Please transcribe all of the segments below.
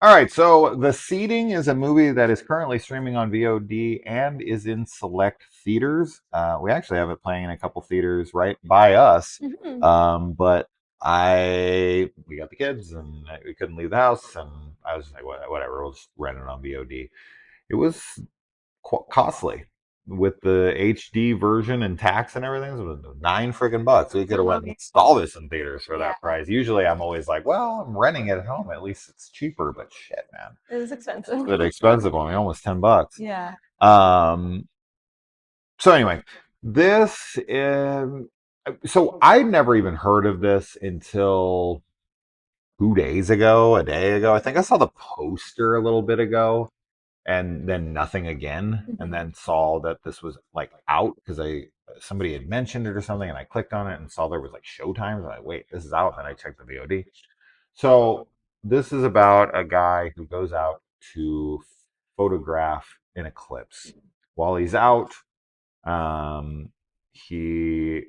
All right, so The Seating is a movie that is currently streaming on VOD and is in select theaters. We actually have it playing in a couple theaters right by us, Hmm. but we got the kids and we couldn't leave the house, and I was like, whatever, we'll just rent it on VOD. It was costly with the HD version and tax and everything. It was nine freaking bucks. We could have went and installed this in theaters for Yeah, that price. Usually, I'm always like, well, I'm renting it at home. At least it's cheaper. But shit, man, it was expensive. it's expensive on me, almost $10. Yeah. Um. So anyway, this is. So I'd never even heard of this until 2 days ago, a day ago. I think I saw the poster a little bit ago and then nothing again, and Mhm. then saw that this was like out because I somebody had mentioned it or something, and I clicked on it and saw there was like showtimes. I'm like, wait, this is out. And I checked the VOD. So this is about a guy who goes out to photograph an eclipse. While he's out, he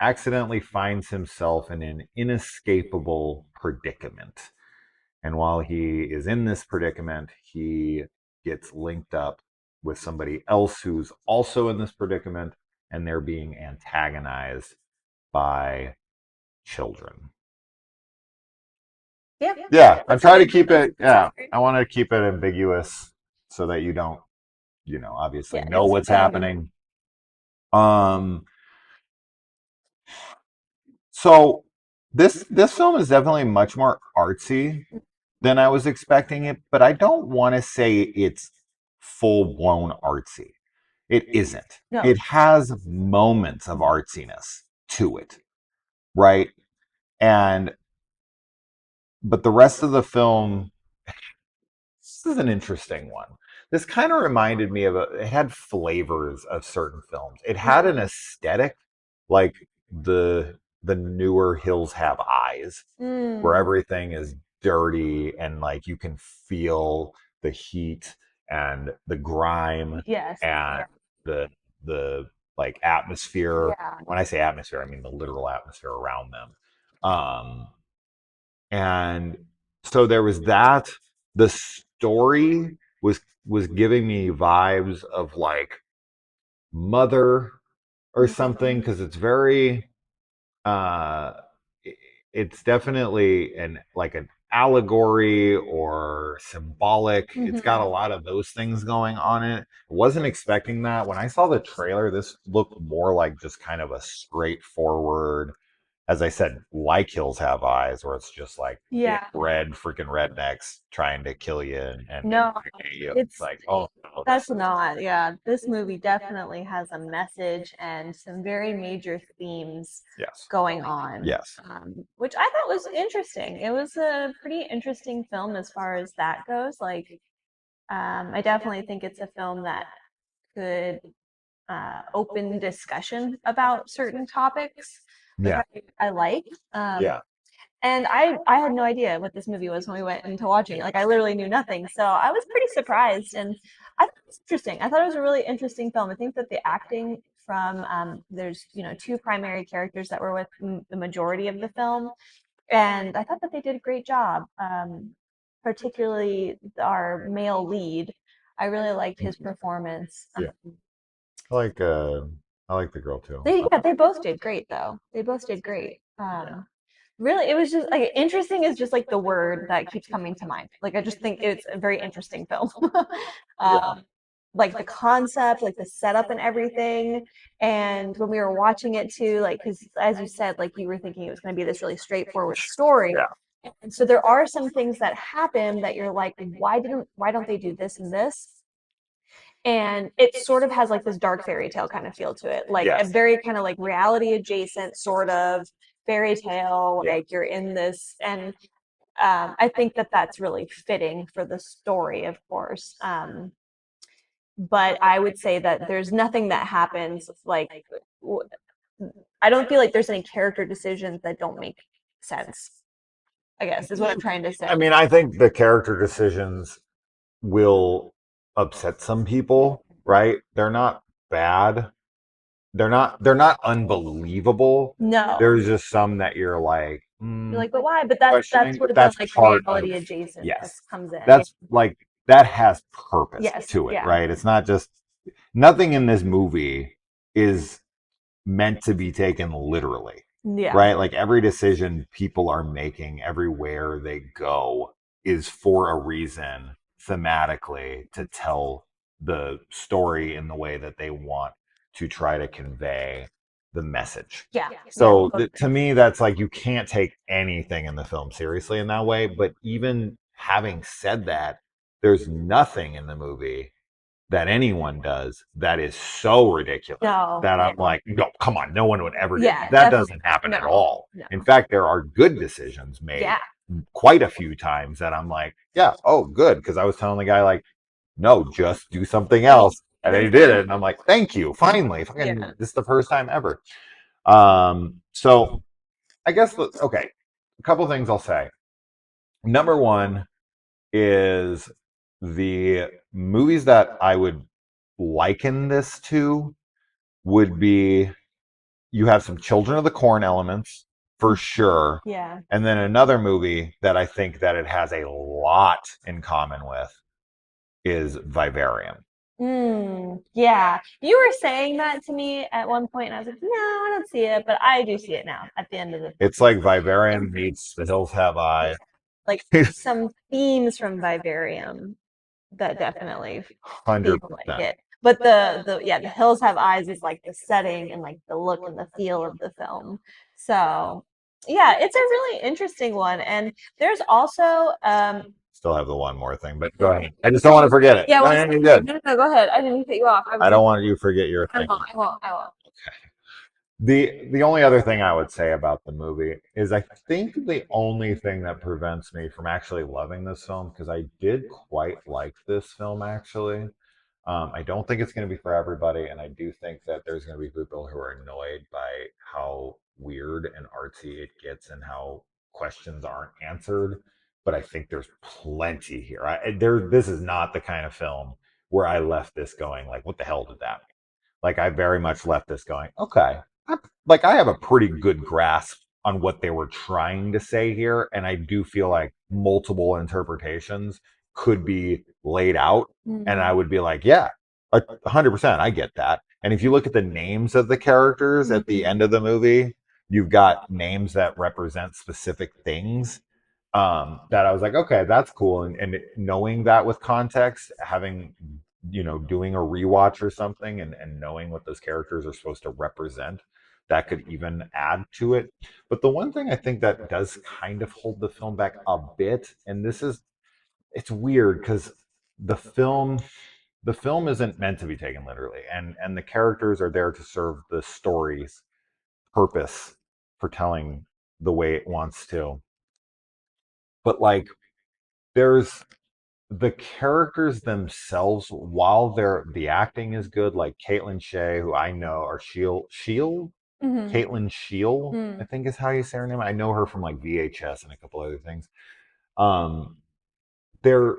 accidentally finds himself in an inescapable predicament. And while he is in this predicament, he gets linked up with somebody else who's also in this predicament, and they're being antagonized by children. Yeah, Yeah, I'm that sounds trying to great. keep it, That sounds yeah, great. I want to keep it ambiguous so that you don't, obviously Yeah, know it's what's happening. Um, so this film is definitely much more artsy than I was expecting it, but I don't want to say it's full blown artsy. It isn't. no. It has moments of artsiness to it, right? And but the rest of the film, this is an interesting one. This kind of reminded me of it had flavors of certain films. It had an aesthetic like the newer Hills Have Eyes, where Mm, everything is dirty and like you can feel the heat and the grime yes. and the the like atmosphere. Yeah. When I say atmosphere, I mean the literal atmosphere around them. And so there was that. The story was giving me vibes of like Mother or something because it's very uh it's definitely an like an allegory or symbolic. It's got a Hmm. lot of those things going on it. Wasn't expecting that. When I saw the trailer, this looked more like just kind of a straightforward, as I said, like Hills Have Eyes, where it's just like Yeah. red freaking rednecks trying to kill you and No, you. It's it's like, oh no, that's not. Yeah, this movie definitely has a message and some very major themes yes, going on, yes, which I thought was interesting. It was a pretty interesting film as far as that goes. Like, I definitely think it's a film that could open discussion about certain topics, which yeah, I like. yeah. And I had no idea what this movie was when we went into watching it. Like I literally knew nothing. So I was pretty surprised and I thought it was interesting. I thought it was a really interesting film. I think that the acting from there's two primary characters that were with the majority of the film, and I thought that they did a great job. Particularly our male lead. I really liked his performance. Yeah. I like uh I like the girl too. They both did great though. They both did great. Really, it was just like interesting is just like the word that keeps coming to mind. Like I just think it's a very interesting film. Yeah. um, like the concept, like the setup and everything. And when we were watching it too, like because as you said, like you were thinking it was going to be this really straightforward story. Yeah. And so there are some things that happen that you're like, why don't they do this and this? And it sort of has like this dark fairy tale kind of feel to it, like a Yes. very kind of like reality adjacent sort of fairy tale, Yeah. like you're in this. And I think that that's really fitting for the story, of course. But I would say that there's nothing that happens like I don't feel like there's any character decisions that don't make sense, I guess is what I'm trying to I say. mean, I think the character decisions will upset some people, right? They're not bad. They're not unbelievable. No. There's just some that you're like, You're mm, like, but why? But that's questioning, where but the that's like part of, reality adjacentness yes, comes in. Yeah. that's like, that has purpose Yes. to it, Yeah. right? It's not just, nothing in this movie is meant to be taken literally, Yeah. right? Like every decision people are making everywhere they go is for a reason thematically to tell the story in the way that they want to try to convey the message. Yeah. Yeah. So Totally. to me, that's like, you can't take anything in the film seriously in that way. But even having said that, there's nothing in the movie that anyone does that is so ridiculous No. that Yeah. I'm like, no, come on, no one would ever do Yeah. that. That Definitely. doesn't happen at No. all. No. In fact, there are good decisions made Yeah. quite a few times that I'm like, yeah, oh, good. Because I was telling the guy, like, no, just do something else. And then he did it. And I'm like, thank you. Finally. Yeah. Fucking, this is the first time ever. So I guess, okay, a couple things I'll say. Number one is the movies that I would liken this to would be, you have some Children of the Corn elements for sure. Yeah. And then another movie that I think that it has a lot in common with is Vivarium. Yeah. You were saying that to me at one point, and I was like, no, I don't see it, but I do see it now at the end of the It's like Vivarium meets The Hills Have film. Eyes. Like some themes from Vivarium that definitely feel like 100%. it. But the Hills Have Eyes is like the setting and like the look and the feel of the film. So yeah, it's a really interesting one. And there's also Still have the one more thing, but go ahead. I just don't want to forget it. yeah, No, what's no, the, you're good. no, no, no, go ahead. I didn't cut you off. I I was don't want you to forget your I thing. won't, I won't, I won't. The only other thing I would say about the movie is, I think the only thing that prevents me from actually loving this film, because I did quite like this film actually. I don't think it's going to be for everybody, and I do think that there's going to be people who are annoyed by how weird and artsy it gets and how questions aren't answered. But I think there's plenty here. This is not the kind of film where I left this going like, "What the hell did that mean?" Like, I very much left this going, "Okay, like, I have a pretty good grasp on what they were trying to say here, and I do feel like multiple interpretations could be laid out, and I would be like, yeah, 100%, I get that." And if you look at the names of the characters at the end of the movie, you've got names that represent specific things. That I was like, okay, that's cool. And knowing that with context, having, doing a rewatch or something, and knowing what those characters are supposed to represent, that could even add to it. But the one thing I think that does kind of hold the film back a bit, and it's weird because the film the film isn't meant to be taken literally, and the characters are there to serve the story's purpose for telling the way it wants to. But like, there's the characters themselves, while the acting is good, like Caitlin Shea, who I know, or Shield, Mm-hmm. Caitlin Shield, I Mm. think is how you say her name. I know her from like VHS and a couple other things. Um, their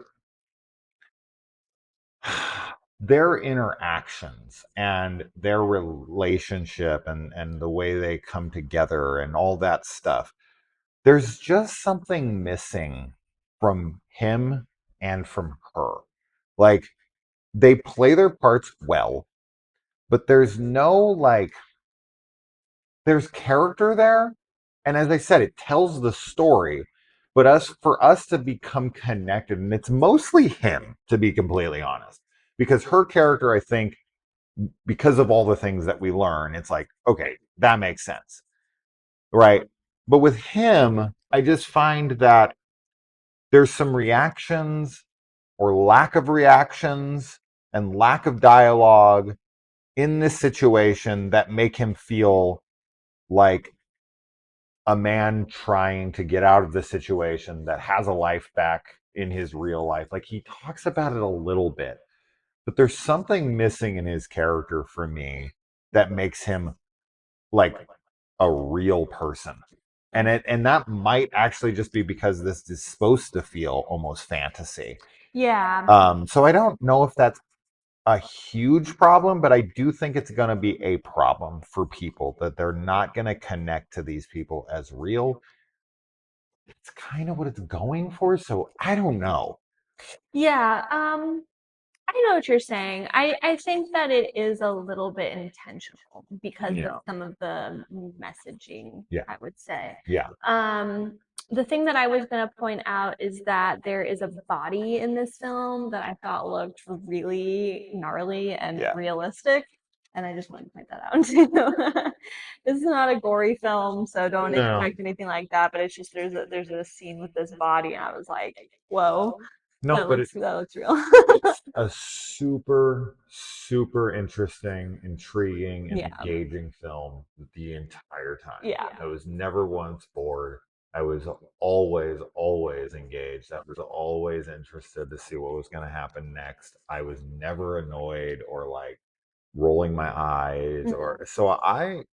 their interactions and their relationship, and the way they come together and all that stuff. There's just something missing from him and from her. Like, they play their parts well, but there's no, like, there's character there. And as I said, it tells the story. But for us to become connected, and it's mostly him, to be completely honest, because her character, I think, because of all the things that we learn, it's like, okay, that makes sense, right? But with him, I just find that there's some reactions, or lack of reactions, and lack of dialogue in this situation that make him feel like a man trying to get out of the situation that has a life back in his real life. Like, he talks about it a little bit, but there's something missing in his character for me that makes him like a real person. And that might actually just be because this is supposed to feel almost fantasy. Yeah. So I don't know if that's a huge problem, but I do think it's going to be a problem for people, that they're not going to connect to these people as real. it's kind of what it's going for. So I don't know. Yeah, I know what you're saying. I think that it is a little bit intentional because of Yeah. some of the messaging, Yeah. I would say. Yeah. Um, the thing that I was going to point out is that there is a body in this film that I thought looked really gnarly and Yeah. realistic. And I just wanted to point that out too. This is not a gory film, so don't No. expect anything like that. But it's just there's a scene with this body, and I was like, whoa, No, but that looks real. it's a super, super interesting, intriguing, and Yeah. engaging film the entire time. Yeah. I was never once bored. I was always, always engaged. I was always interested to see what was going to happen next. I was never annoyed or like rolling my eyes Mhm. or so I'm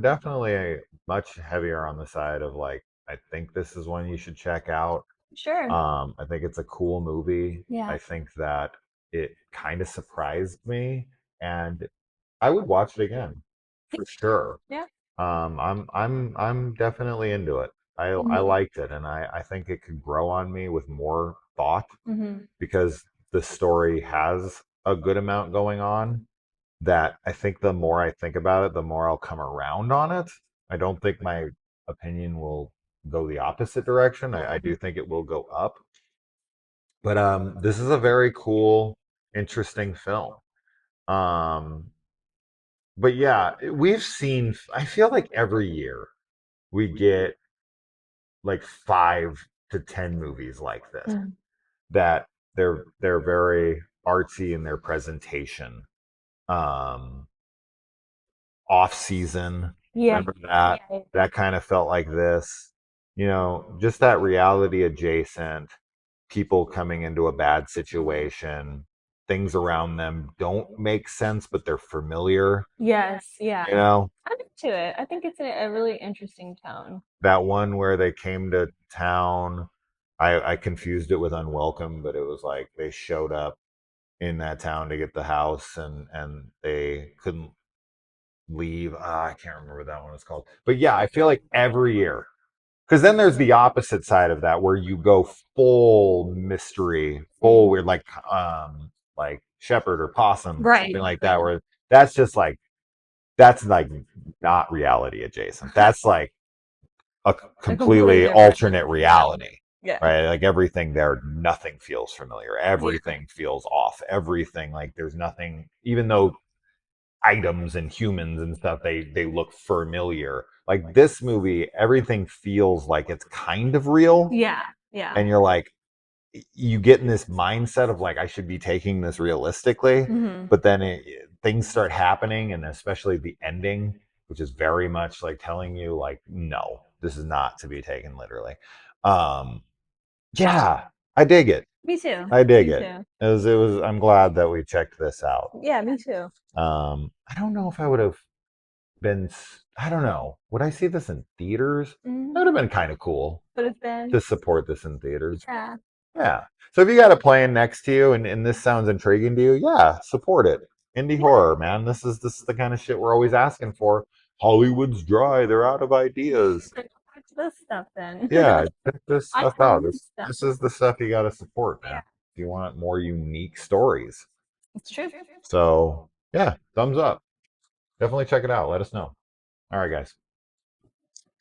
definitely much heavier on the side of like I think this is one you should check out. Sure. I think it's a cool movie. Yeah. I think that it kind of surprised me, and I would watch it again for sure. Yeah. I'm definitely into it. I Mhm. liked it, and I think it could grow on me with more thought Mhm. because the story has a good amount going on. That I think the more I think about it, the more I'll come around on it. I don't think my opinion will go the opposite direction. I do think it will go up. But this is a very cool, interesting film. Um, but yeah, we've seen. I feel like every year we get like 5 to 10 movies like this Mhm. that they're very artsy in their presentation. Um, Off season, Yeah. remember that? Yeah. That kind of felt like this. Just that reality adjacent people coming into a bad situation, things around them don't make sense, but they're familiar. Yes. Yeah. You know, I'm into it. I think it's a really interesting tone. that one where they came to town, I confused it with Unwelcome, but it was like they showed up in that town to get the house and they couldn't leave. I can't remember what that one is called. But yeah, I feel like every year. Because then there's the opposite side of that where you go full mystery, full Mm. weird, like shepherd or possum, Right. something like that, where that's just like that's like not reality adjacent. That's like a A completely completely different. alternate Yeah. reality. Yeah. Right? Like everything there, nothing feels familiar. Yeah. Everything feels off. Everything like there's nothing, even though items and humans and stuff they look familiar, like this movie everything feels like it's kind of real, Yeah. Yeah. and you're like you get in this mindset of like I should be taking this realistically, Hmm. but then things start happening, and especially the ending, which is very much like telling you like no, this is not to be taken literally. um yeah, I dig it. Me too. I dig Me it. too. It was I'm glad that we checked this out. Yeah, me too. I don't know if I would have been, I don't know, would I see this in theaters? That would Mm. have been kind of cool Would have been. to support this in theaters. Yeah. Yeah. So if you got a plan next to you and this sounds intriguing to you, yeah, support it. Indie Yeah. horror, man. This is the kind of shit we're always asking for. Hollywood's dry. They're out of ideas. Watch this stuff then. Yeah, check this I stuff found out. new This stuff. this is the stuff you got to support, man. Yeah, If you want more unique stories. it's true. So, yeah, thumbs up. Definitely check it out. Let us know. All right, guys.